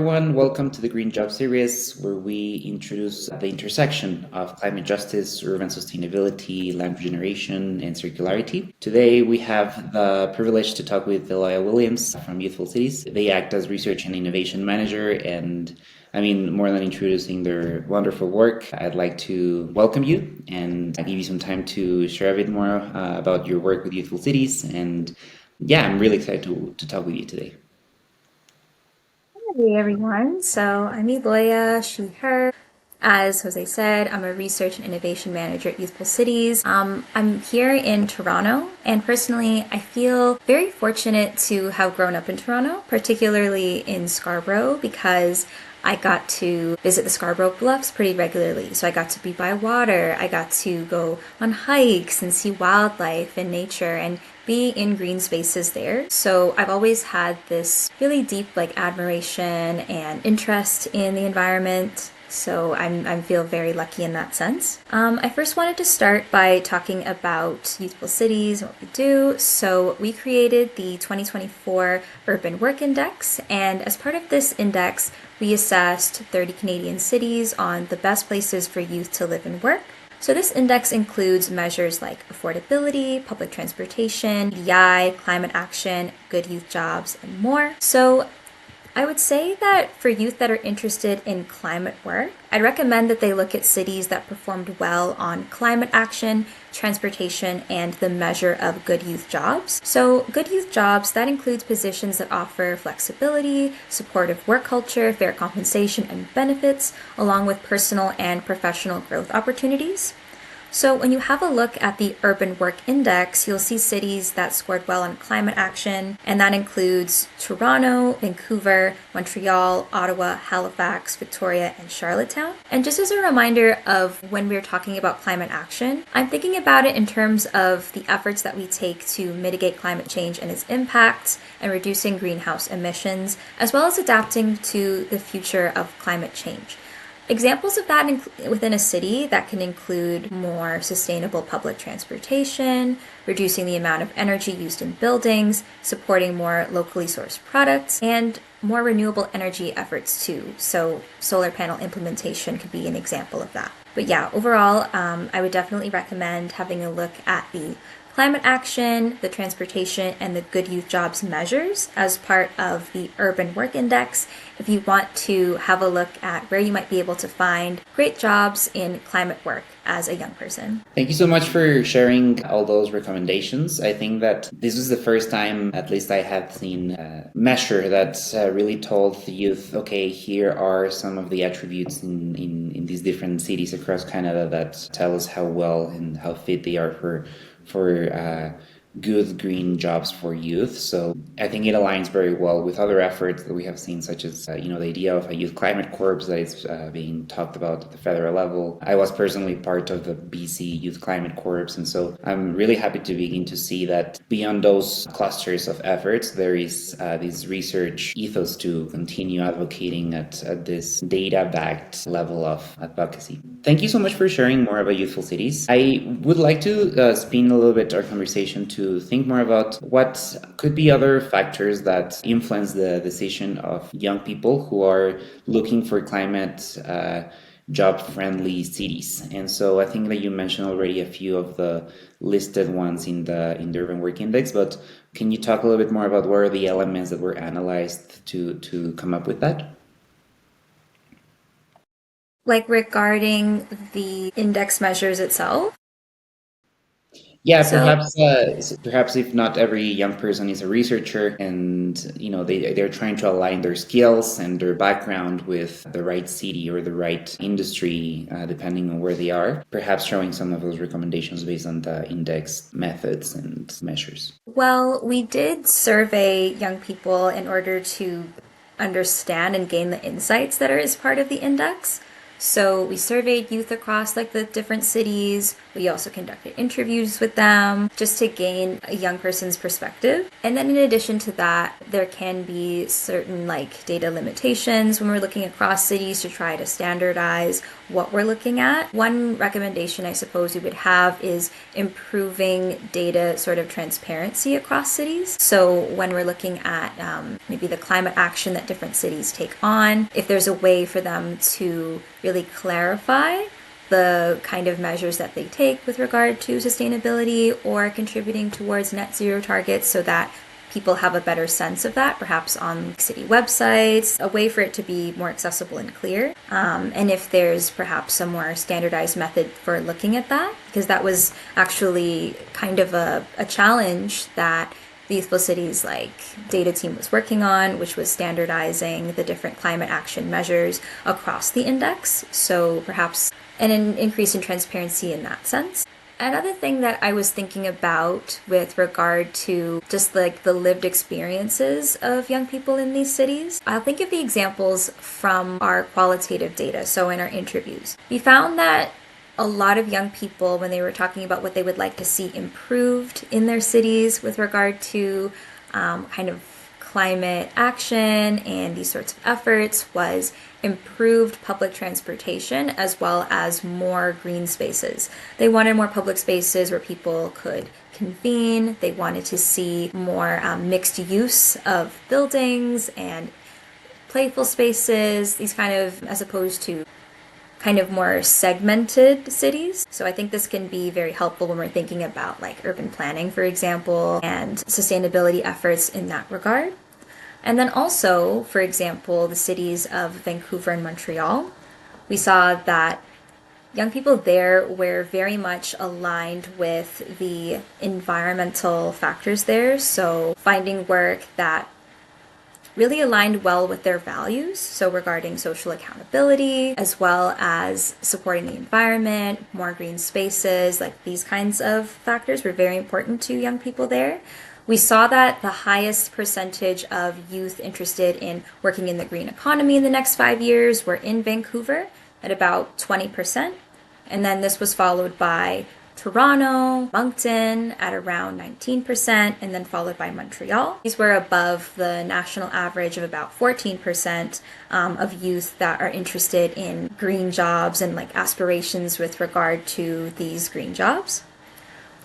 everyone. Welcome to the Green Job Series, where we introduce the intersection of climate justice, urban sustainability, land regeneration, and circularity. Today, we have the privilege to talk with Eloya Williams from Youthful Cities. They act as research and innovation manager, and more than introducing their wonderful work, I'd like to welcome you and give you some time to share a bit more about your work with Youthful Cities. And yeah, I'm really excited to talk with you today. Hey everyone, so I'm Eloya, she, her. As Jose said, I'm a research and innovation manager at Youthful Cities. I'm here in Toronto, and personally, I feel very fortunate to have grown up in Toronto, particularly in Scarborough, because I got to visit the Scarborough Bluffs pretty regularly. So I got to be by water, I got to go on hikes and see wildlife and nature and be in green spaces there. So I've always had this really deep admiration and interest in the environment. So I feel very lucky in that sense. I first wanted to start by talking about Youthful Cities and what we do. So we created the 2024 Urban Work Index, and as part of this index, we assessed 30 Canadian cities on the best places for youth to live and work. So this index includes measures like affordability, public transportation, EDI, climate action, good youth jobs, and more. So I would say that for youth that are interested in climate work, I'd recommend that they look at cities that performed well on climate action, transportation, and the measure of good youth jobs. So good youth jobs, that includes positions that offer flexibility, supportive work culture, fair compensation and benefits, along with personal and professional growth opportunities. So when you have a look at the Urban Work Index, you'll see cities that scored well on climate action, and that includes Toronto, Vancouver, Montreal, Ottawa, Halifax, Victoria, and Charlottetown. And just as a reminder of when we're talking about climate action, I'm thinking about it in terms of the efforts that we take to mitigate climate change and its impacts and reducing greenhouse emissions, as well as adapting to the future of climate change. Examples of that within a city that can include more sustainable public transportation, reducing the amount of energy used in buildings, supporting more locally sourced products, and more renewable energy efforts too. So solar panel implementation could be an example of that. But yeah, overall, I would definitely recommend having a look at the climate action, the transportation, and the good youth jobs measures as part of the Urban Work Index if you want to have a look at where you might be able to find great jobs in climate work as a young person. Thank you so much for sharing all those recommendations. I think that this was the first time, at least I have seen a measure that really told the youth, okay, here are some of the attributes in these different cities across Canada that tell us how well and how fit they are for good green jobs for youth. So I think it aligns very well with other efforts that we have seen, such as the idea of a youth climate corps that is being talked about at the federal level. I was personally part of the BC Youth Climate Corps, and so I'm really happy to begin to see that beyond those clusters of efforts, there is this research ethos to continue advocating at this data-backed level of advocacy. Thank you so much for sharing more about Youthful Cities. I would like to spin a little bit our conversation to think more about what could be other factors that influence the decision of young people who are looking for climate job-friendly cities. And so I think that you mentioned already a few of the listed ones in the Urban Work Index, but can you talk a little bit more about what are the elements that were analyzed to come up with that? Like regarding the index measures itself. Yeah, So perhaps if not every young person is a researcher, and they're trying to align their skills and their background with the right city or the right industry, depending on where they are. Perhaps showing some of those recommendations based on the index methods and measures. well, we did survey young people in order to understand and gain the insights that are as part of the index. So we surveyed youth across like the different cities. We also conducted interviews with them just to gain a young person's perspective. And then in addition to that, there can be certain like data limitations when we're looking across cities to try to standardize what we're looking at. One recommendation I suppose we would have is improving data sort of transparency across cities. So when we're looking at maybe the climate action that different cities take on, if there's a way for them to really clarify the kind of measures that they take with regard to sustainability or contributing towards net zero targets so that people have a better sense of that, perhaps on city websites, a way for it to be more accessible and clear. And if there's perhaps a more standardized method for looking at that, because that was actually kind of a challenge that the Youthful Cities like data team was working on, which was standardizing the different climate action measures across the index. So perhaps an increase in transparency in that sense. Another thing that I was thinking about with regard to just like the lived experiences of young people in these cities, I'll think of the examples from our qualitative data, so in our interviews. We found that a lot of young people, when they were talking about what they would like to see improved in their cities with regard to kind of climate action and these sorts of efforts, was improved public transportation as well as more green spaces. They wanted more public spaces where people could convene. They wanted to see more mixed use of buildings and playful spaces, these kind of, as opposed to kind of more segmented cities. So I think this can be very helpful when we're thinking about like urban planning, for example, and sustainability efforts in that regard. And then also, for example, the cities of Vancouver and Montreal, we saw that young people there were very much aligned with the environmental factors there. So finding work that really aligned well with their values, so regarding social accountability, as well as supporting the environment, more green spaces, like these kinds of factors were very important to young people there. We saw that the highest percentage of youth interested in working in the green economy in the next 5 years were in Vancouver at about 20%. And then this was followed by Toronto, Moncton at around 19%, and then followed by Montreal. These were above the national average of about 14% of youth that are interested in green jobs and like aspirations with regard to these green jobs.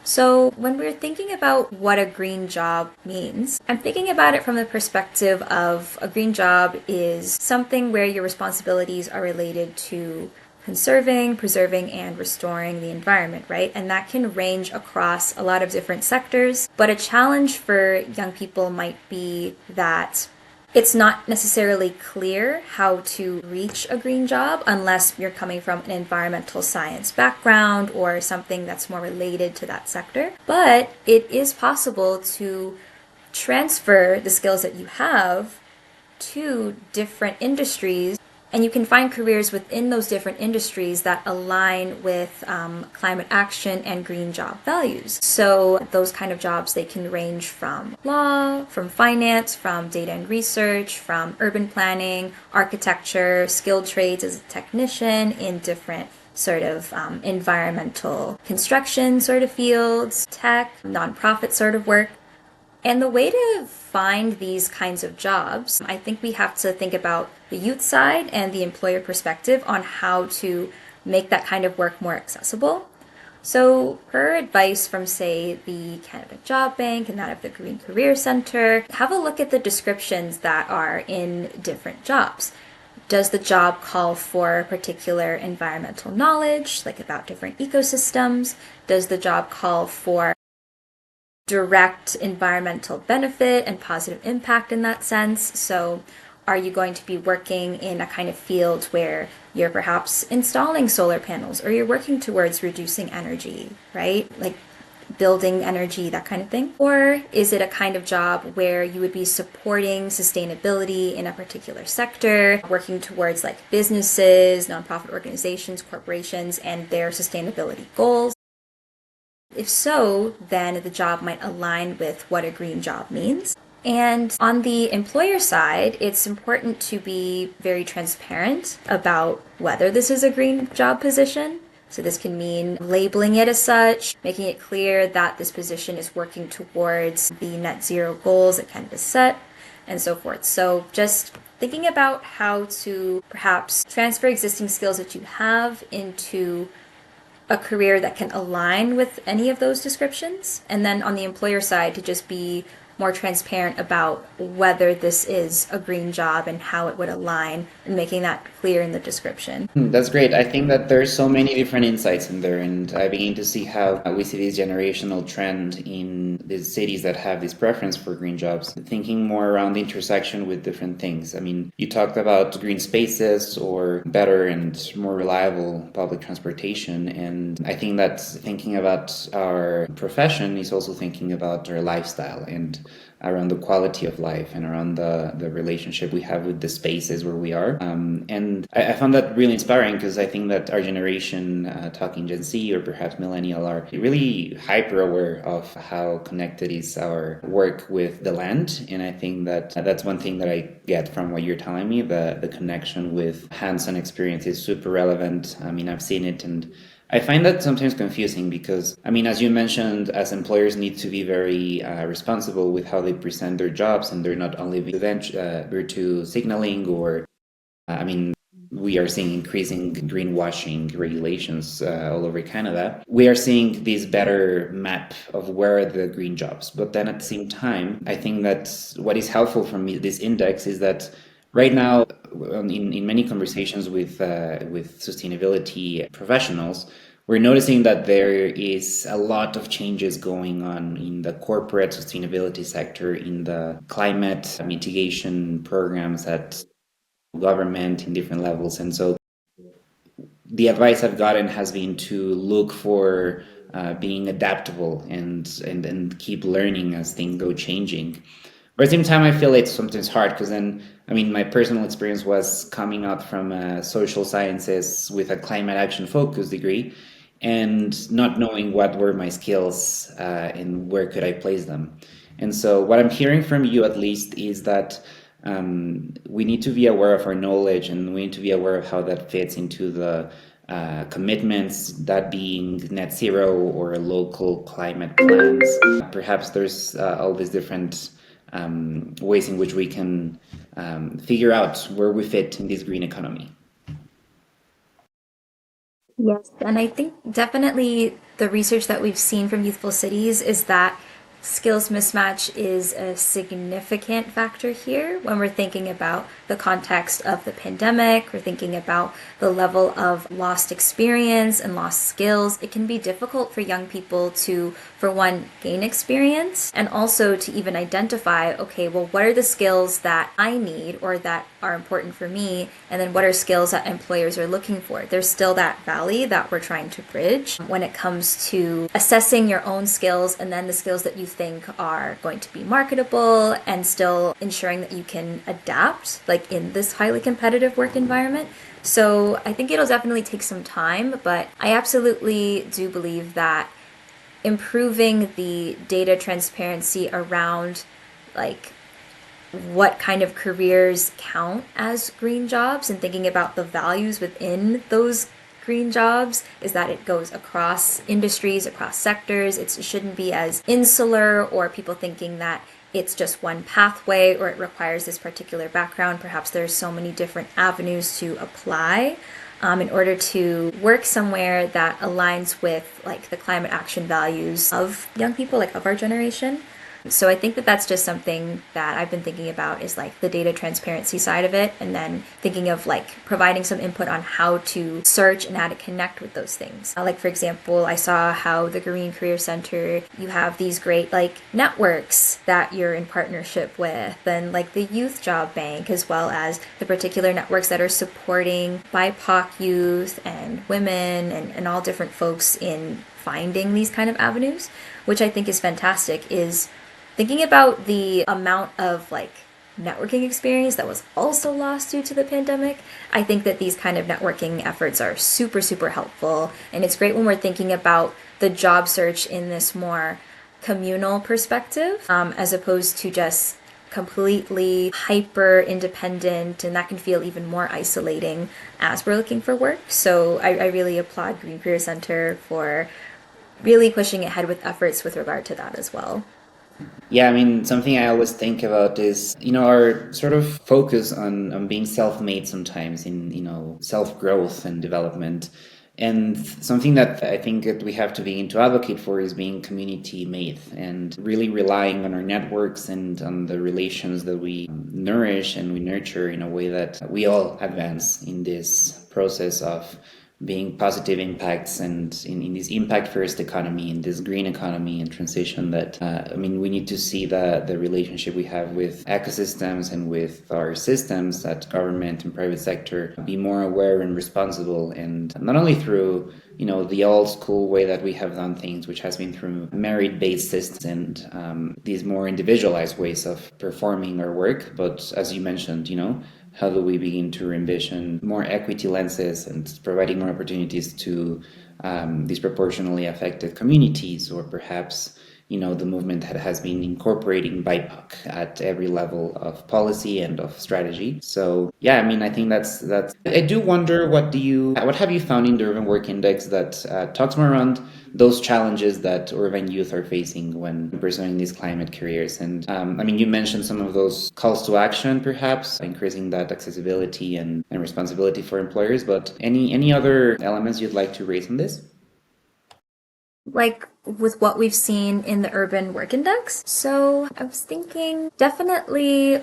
So when we're thinking about what a green job means, I'm thinking about it from the perspective of a green job is something where your responsibilities are related to conserving, preserving, and restoring the environment, right? And that can range across a lot of different sectors. But a challenge for young people might be that it's not necessarily clear how to reach a green job unless you're coming from an environmental science background or something that's more related to that sector. But it is possible to transfer the skills that you have to different industries, and you can find careers within those different industries that align with climate action and green job values. So those kind of jobs, they can range from law, from finance, from data and research, from urban planning, architecture, skilled trades as a technician in different sort of environmental construction sort of fields, tech, nonprofit sort of work. And the way to find these kinds of jobs, I think we have to think about the youth side and the employer perspective on how to make that kind of work more accessible. So per advice from, say, the Canada Job Bank and that of the Green Career Centre, have a look at the descriptions that are in different jobs. Does the job call for particular environmental knowledge, like about different ecosystems? Does the job call for direct environmental benefit and positive impact in that sense? So are you going to be working in a kind of field where you're perhaps installing solar panels or you're working towards reducing energy, right? Like building energy, that kind of thing? Or is it a kind of job where you would be supporting sustainability in a particular sector, working towards like businesses, nonprofit organizations, corporations, and their sustainability goals? If so, then the job might align with what a green job means. And on the employer side, it's important to be very transparent about whether this is a green job position. So this can mean labeling it as such, making it clear that this position is working towards the net zero goals that Canada set, and so forth. So just thinking about how to perhaps transfer existing skills that you have into a career that can align with any of those descriptions. And then on the employer side, to just be more transparent about whether this is a green job and how it would align, and making that clear in the description. That's great. I think that there's so many different insights in there, and I begin to see how we see this generational trend in the cities that have this preference for green jobs, thinking more around the intersection with different things. I mean, you talked about green spaces or better and more reliable public transportation, and I think that thinking about our profession is also thinking about our lifestyle and around the quality of life and around the relationship we have with the spaces where we are. And I found that really inspiring because I think that our generation, talking Gen Z or perhaps millennial, are really hyper aware of how connected is our work with the land. And I think that that's one thing that I get from what you're telling me. The connection with hands-on experience is super relevant. I mean, I've seen it, and I find that sometimes confusing because, I mean, as you mentioned, as employers need to be very responsible with how they present their jobs, and they're not only virtue signaling or, I mean, we are seeing increasing greenwashing regulations all over Canada. We are seeing this better map of where are the green jobs. But then at the same time, I think that what is helpful from this index is that right now, in many conversations with sustainability professionals, we're noticing that there is a lot of changes going on in the corporate sustainability sector, in the climate mitigation programs at government in different levels. And so the advice I've gotten has been to look for being adaptable and keep learning as things go changing. But at the same time, I feel it's sometimes hard because then, I mean, my personal experience was coming out from social sciences with a climate action focus degree and not knowing what were my skills and where could I place them. And so what I'm hearing from you at least is that we need to be aware of our knowledge, and we need to be aware of how that fits into the commitments, that being net zero or local climate plans. Perhaps there's all these different ways in which we can figure out where we fit in this green economy. Yes, and I think definitely the research that we've seen from Youthful Cities is that skills mismatch is a significant factor here when we're thinking about the context of the pandemic. We're thinking about the level of lost experience and lost skills. It can be difficult for young people to, for one, gain experience, and also to even identify, okay, well, what are the skills that I need or that are important for me, and then what are skills that employers are looking for. There's still that valley that we're trying to bridge when it comes to assessing your own skills and then the skills that you think are going to be marketable, and still ensuring that you can adapt, like in this highly competitive work environment. So I think it'll definitely take some time, but I absolutely do believe that improving the data transparency around like what kind of careers count as green jobs, and thinking about the values within those green jobs is that it goes across industries, across sectors. It shouldn't be as insular, or people thinking that it's just one pathway or it requires this particular background. Perhaps there's so many different avenues to apply in order to work somewhere that aligns with like the climate action values of young people, like of our generation. So I think that that's just something that I've been thinking about, is like the data transparency side of it, and then thinking of like providing some input on how to search and how to connect with those things. Like for example, I saw how the Green Career Center, you have these great like networks that you're in partnership with, and like the Youth Job Bank, as well as the particular networks that are supporting BIPOC youth and women and all different folks in finding these kind of avenues, which I think is fantastic. Is thinking about the amount of like networking experience that was also lost due to the pandemic. I think that these kind of networking efforts are super, super helpful. And it's great when we're thinking about the job search in this more communal perspective, as opposed to just completely hyper independent, and that can feel even more isolating as we're looking for work. So I really applaud Green Career Center for really pushing ahead with efforts with regard to that as well. Yeah, I mean, something I always think about is, our sort of focus on being self-made sometimes in, self-growth and development. And something that I think that we have to begin to advocate for is being community-made and really relying on our networks and on the relations that we nourish and we nurture in a way that we all advance in this process of being positive impacts and in this impact first economy, in this green economy and transition that we need to see the relationship we have with ecosystems and with our systems at government and private sector be more aware and responsible, and not only through the old school way that we have done things, which has been through merit-based systems and these more individualized ways of performing our work, but as you mentioned, how do we begin to envision more equity lenses and providing more opportunities to disproportionately affected communities, or perhaps the movement that has been incorporating BIPOC at every level of policy and of strategy. So yeah, I think that's. I do wonder, what have you found in the Urban Work Index that talks more around those challenges that urban youth are facing when pursuing these climate careers? And you mentioned some of those calls to action, perhaps increasing that accessibility and responsibility for employers, but any other elements you'd like to raise on this? Like with what we've seen in the Urban Work Index. So I was thinking definitely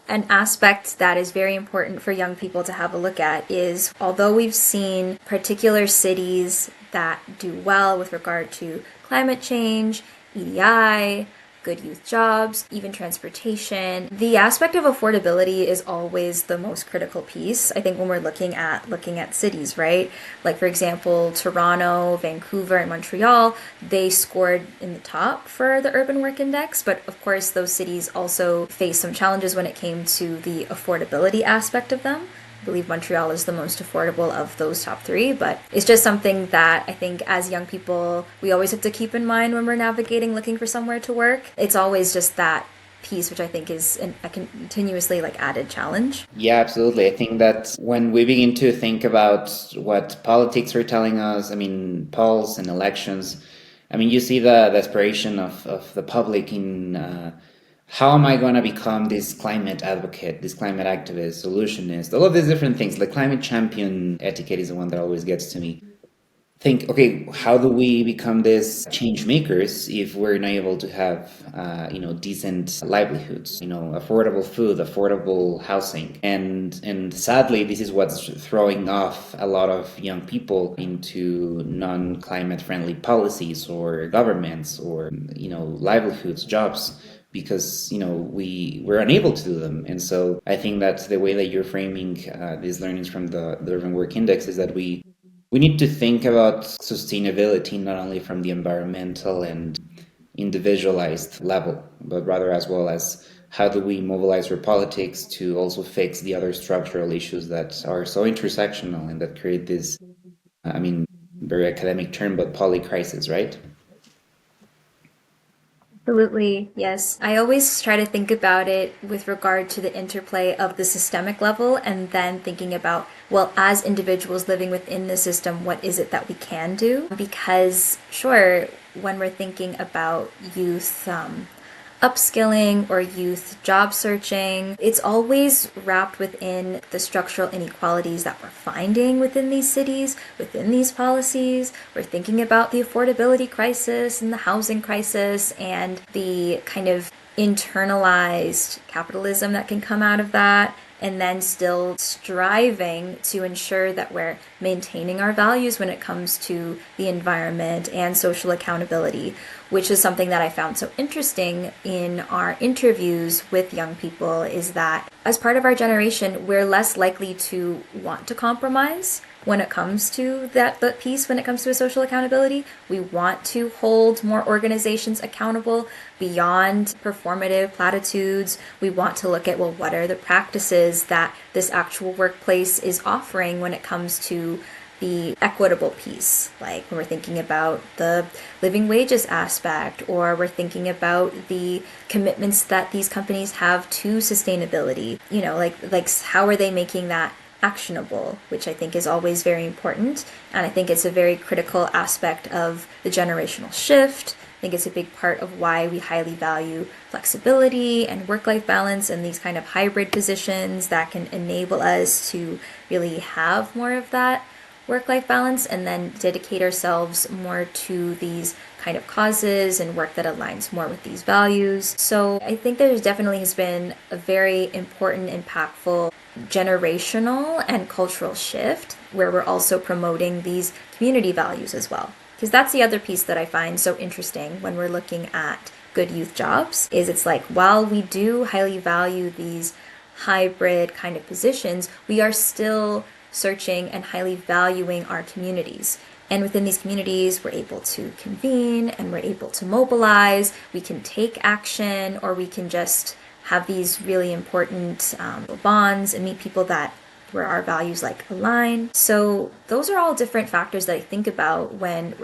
an aspect that is very important for young people to have a look at is, although we've seen particular cities that do well with regard to climate change, EDI, good youth jobs, even transportation, the aspect of affordability is always the most critical piece. I think when we're looking at cities, right? Like for example, Toronto, Vancouver, and Montreal, they scored in the top for the Urban Work Index, but of course those cities also face some challenges when it came to the affordability aspect of them. I believe Montreal is the most affordable of those top three, but it's just something that I think as young people, we always have to keep in mind when we're navigating, looking for somewhere to work. It's always just that piece, which I think is a continuously added challenge. Yeah, absolutely. I think that when we begin to think about what politics are telling us, polls and elections, you see the desperation of the public in how am I going to become this climate advocate, this climate activist, solutionist, all of these different things. The climate champion etiquette is the one that always gets to me. Think, okay, how do we become these change makers if we're not able to have, decent livelihoods, affordable food, affordable housing, and sadly, this is what's throwing off a lot of young people into non-climate friendly policies or governments or livelihoods, jobs, because we're unable to do them. And so I think that the way that you're framing these learnings from the Urban Work Index is that we need to think about sustainability not only from the environmental and individualized level, but rather as well as how do we mobilize our politics to also fix the other structural issues that are so intersectional and that create this, very academic term, but polycrisis, right? Absolutely, yes. I always try to think about it with regard to the interplay of the systemic level and then thinking about, well, as individuals living within the system, what is it that we can do? Because, sure, when we're thinking about youth upskilling or youth job searching, it's always wrapped within the structural inequalities that we're finding within these cities, within these policies. We're thinking about the affordability crisis and the housing crisis and the kind of internalized capitalism that can come out of that, and then still striving to ensure that we're maintaining our values when it comes to the environment and social accountability, which is something that I found so interesting in our interviews with young people, is that as part of our generation, we're less likely to want to compromise when it comes to that piece, when it comes to a social accountability. We want to hold more organizations accountable beyond performative platitudes. We want to look at, well, what are the practices that this actual workplace is offering when it comes to the equitable piece, like when we're thinking about the living wages aspect, or we're thinking about the commitments that these companies have to sustainability. Like how are they making that actionable, which I think is always very important. And I think it's a very critical aspect of the generational shift. I think it's a big part of why we highly value flexibility and work-life balance and these kind of hybrid positions that can enable us to really have more of that work-life balance and then dedicate ourselves more to these kind of causes and work that aligns more with these values. So I think there definitely has been a very important, impactful generational and cultural shift where we're also promoting these community values as well. Because that's the other piece that I find so interesting when we're looking at good youth jobs is it's like while we do highly value these hybrid kind of positions, we are still searching and highly valuing our communities. And within these communities, we're able to convene and we're able to mobilize. We can take action, or we can just have these really important bonds and meet people that where our values like align. So those are all different factors that I think about when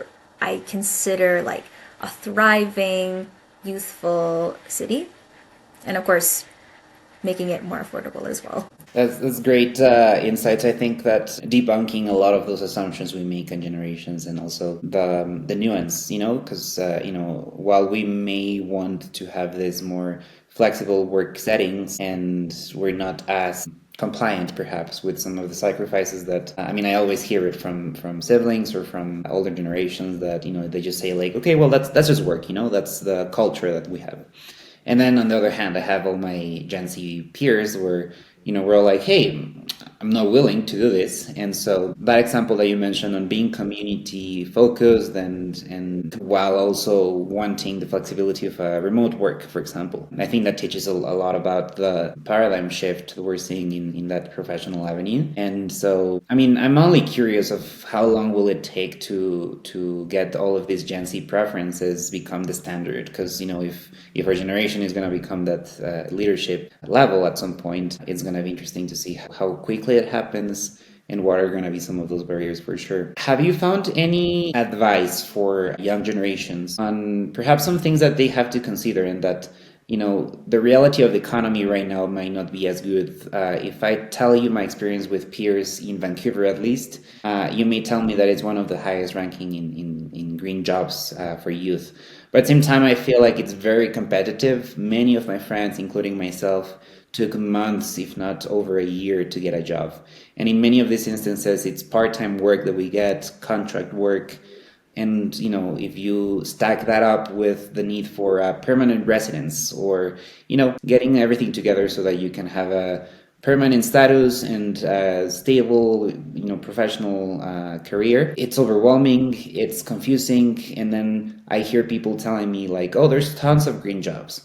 I consider like a thriving, youthful city. And of course, making it more affordable as well. That's great insights. I think that debunking a lot of those assumptions we make on generations and also the nuance, because while we may want to have this more flexible work settings and we're not as compliant perhaps with some of the sacrifices that I always hear it from siblings or from older generations that they just say like, okay, well that's just work, that's the culture that we have. And then on the other hand, I have all my Gen Z peers where we're all like, hey, I'm not willing to do this. And so that example that you mentioned on being community focused and while also wanting the flexibility of remote work, for example. And I think that teaches a lot about the paradigm shift that we're seeing in that professional avenue. And so, I'm only curious of how long will it take to get all of these Gen Z preferences become the standard? Because, if our generation is going to become that leadership level at some point, it's going to be interesting to see how quickly it happens and what are going to be some of those barriers for sure. Have you found any advice for young generations on perhaps some things that they have to consider and that, the reality of the economy right now might not be as good? If I tell you my experience with peers in Vancouver, at least, you may tell me that it's one of the highest ranking in green jobs for youth. But at the same time, I feel like it's very competitive. Many of my friends, including myself, took months, if not over a year, to get a job. And in many of these instances, it's part-time work that we get, contract work. And, if you stack that up with the need for a permanent residence or, getting everything together so that you can have a permanent status and stable, professional career, it's overwhelming, it's confusing. And then I hear people telling me like, oh, there's tons of green jobs.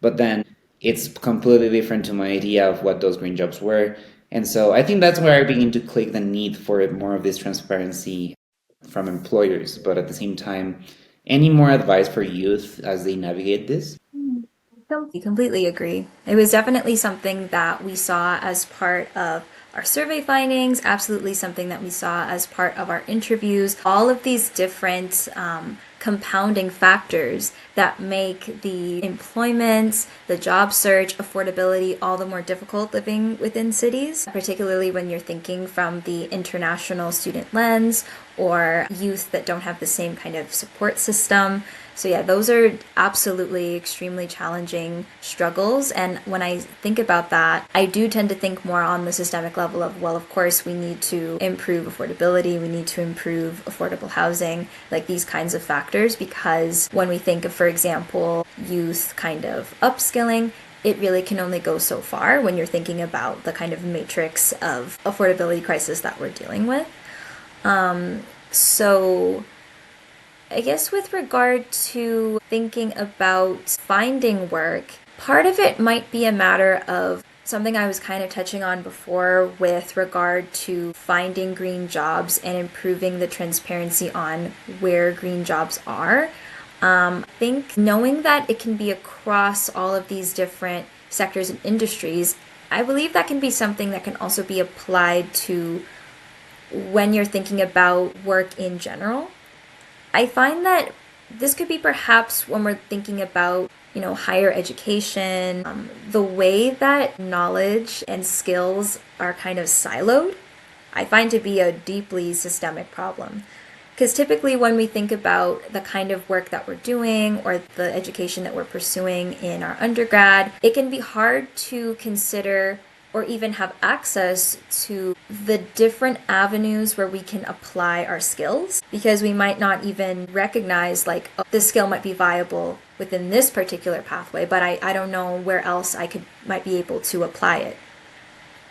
But then it's completely different to my idea of what those green jobs were. And so I think that's where I begin to click the need for more of this transparency from employers. But at the same time, any more advice for youth as they navigate this? Completely agree. It was definitely something that we saw as part of our survey findings, absolutely something that we saw as part of our interviews. All of these different compounding factors that make the employment, the job search, affordability all the more difficult living within cities, particularly when you're thinking from the international student lens or youth that don't have the same kind of support system. So yeah, those are absolutely extremely challenging struggles. And when I think about that, I do tend to think more on the systemic level of, well, of course, we need to improve affordability. We need to improve affordable housing, like these kinds of factors, because when we think of, for example, youth kind of upskilling, it really can only go so far when you're thinking about the kind of matrix of affordability crisis that we're dealing with. So I guess with regard to thinking about finding work, part of it might be a matter of something I was kind of touching on before with regard to finding green jobs and improving the transparency on where green jobs are. I think knowing that it can be across all of these different sectors and industries, I believe that can be something that can also be applied to when you're thinking about work in general. I find that this could be perhaps when we're thinking about, higher education, the way that knowledge and skills are kind of siloed, I find to be a deeply systemic problem. Because typically, when we think about the kind of work that we're doing or the education that we're pursuing in our undergrad, it can be hard to consider or even have access to the different avenues where we can apply our skills, because we might not even recognize, like, oh, this skill might be viable within this particular pathway, but I don't know where else might be able to apply it.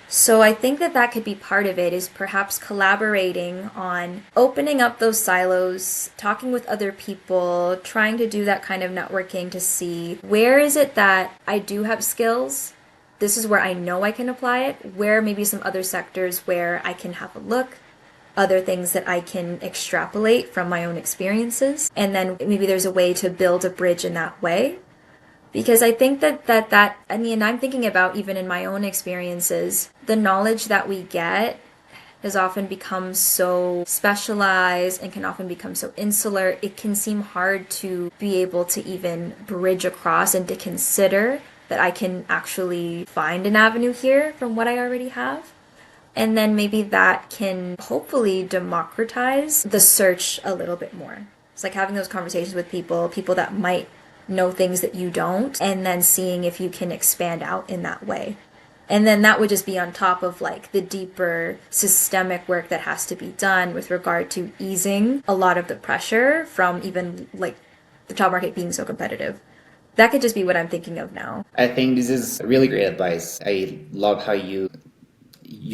So I think that could be part of it, is perhaps collaborating on opening up those silos, talking with other people, trying to do that kind of networking to see where is it that I do have skills. This is where I know I can apply it, where maybe some other sectors where I can have a look, other things that I can extrapolate from my own experiences, and then maybe there's a way to build a bridge in that way. Because I think I'm thinking about, even in my own experiences, the knowledge that we get has often become so specialized and can often become so insular. It can seem hard to be able to even bridge across and to consider that I can actually find an avenue here from what I already have. And then maybe that can hopefully democratize the search a little bit more. It's like having those conversations with people that might know things that you don't, and then seeing if you can expand out in that way. And then that would just be on top of, like, the deeper systemic work that has to be done with regard to easing a lot of the pressure from even, like, the job market being so competitive. That could just be what I'm thinking of now. I think this is really great advice. I love how you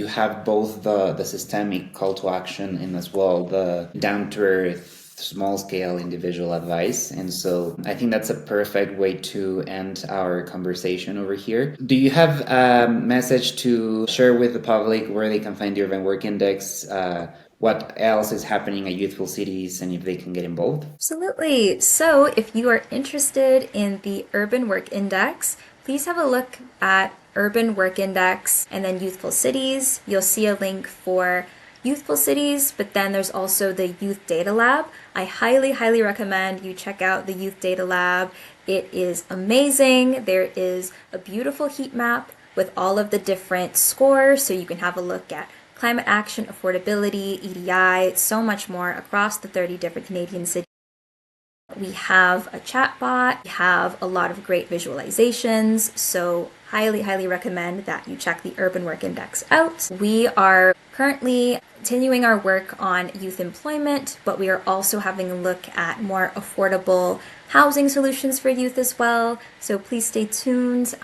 have both the systemic call to action and as well the down to earth, small scale individual advice. And so I think that's a perfect way to end our conversation over here. Do you have a message to share with the public where they can find the Urban Work Index, what else is happening at Youthful Cities, and if they can get involved? Absolutely. So if you are interested in the Urban Work Index, please have a look at Urban Work Index and then Youthful Cities. You'll see a link for Youthful Cities, but then there's also the Youth Data Lab. I highly, highly recommend you check out the Youth Data Lab. It is amazing. There is a beautiful heat map with all of the different scores, so you can have a look at climate action, affordability, EDI, so much more across the 30 different Canadian cities. We have a chatbot, we have a lot of great visualizations, so highly, highly recommend that you check the Urban Work Index out. We are currently continuing our work on youth employment, but we are also having a look at more affordable housing solutions for youth as well. So please stay tuned.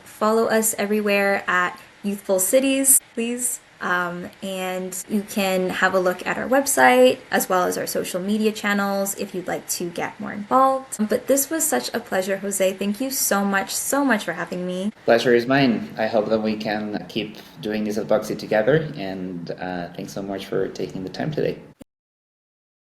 Follow us everywhere at Youthful Cities, please. And you can have a look at our website as well as our social media channels if you'd like to get more involved. But this was such a pleasure, Jose. Thank you so much for having me. Pleasure is mine. I hope that we can keep doing this advocacy together, and thanks so much for taking the time today.